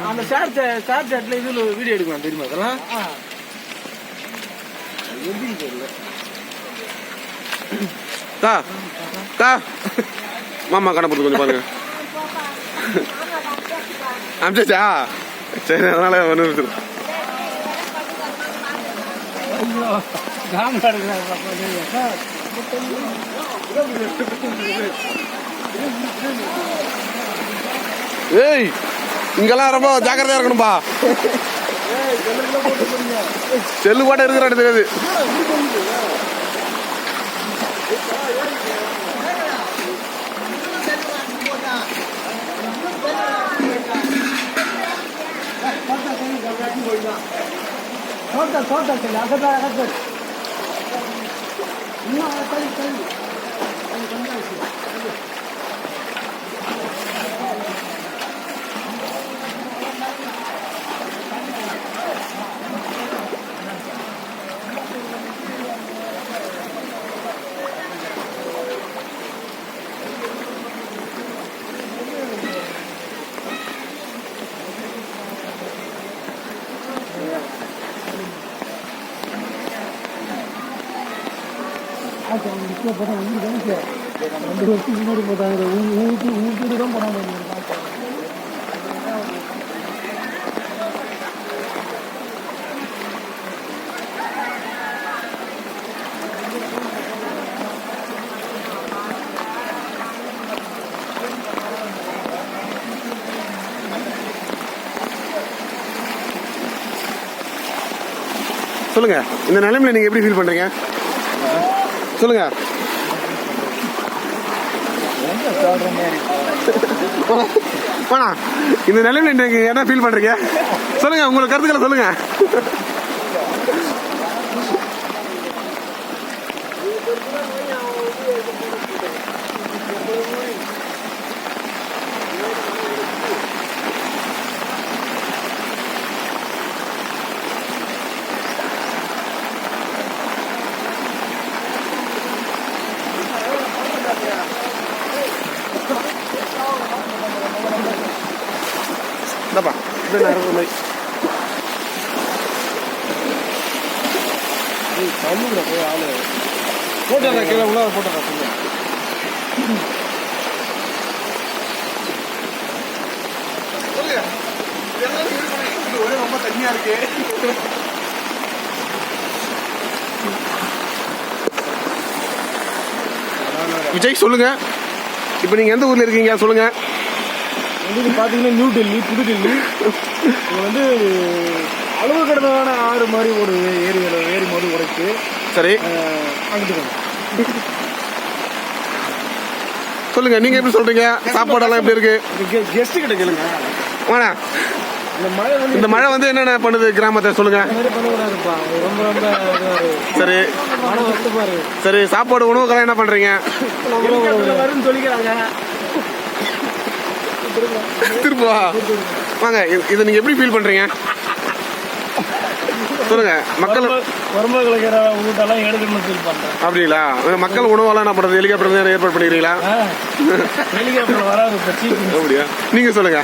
அந்த ஷேர் சாட்ல இதுல வீடியோ எடுக்கலாம் தெரியுமா அதெல்லாம்? எப்படி தெரியல. மாமா கணப்பது கொஞ்சம் பாருங்க. அமிச்சாச்சா? சரி, அதனால ஒன்று ஏய், இங்கெல்லாம் ரொம்ப ஜாக்கிரதையா இருக்கணும்பா. செல்லு பாட்ட இருக்கிற தெரியாது. சொல்லுங்க, இந்த நிலைமையில நீங்க எப்படி ஃபீல் பண்றீங்க? சொல்லுங்க. இந்த நிலைமையில நீங்க என்ன ஃபீல் பண்றீங்க? சொல்லுங்க, உங்களோட கருத்துக்களை சொல்லுங்க. ரொம்ப தனியா இருக்கு. விஜய் சொல்லுங்க, இப்ப நீங்க எந்த ஊர்ல இருக்கீங்க சொல்லுங்க. பாத்தீங்கன்னா நியூ டெல்லி, புது டெல்லி. வந்து அளவு கடந்தான ஆறு மாதிரி ஒரு ஏரி மாதிரி உடைச்சு. சரி, அங்கிட்டு சொல்லுங்க, நீங்க எப்படி சொல்றீங்க? சாப்பாடெல்லாம் எப்படி இருக்கு? கெஸ்ட் கிட்ட கேளுங்க. வாடா, இந்த மழை வந்து என்னென்ன பண்ணுது கிராமத்தை சொல்லுங்க. சரி சரி, சாப்பாடு உணவுக்கெல்லாம் என்ன பண்றீங்க? திருப்பா வாங்க, இதை நீங்க எப்படி ஃபீல் பண்றீங்க சொல்லுங்க. மக்கள் அப்படிங்களா? மக்கள் உணவெல்லாம் என்ன பண்றது? ஹெலிகாப்டர் ஏற்பாடு பண்ணிக்கிறீங்களா? அப்படியா? நீங்க சொல்லுங்க.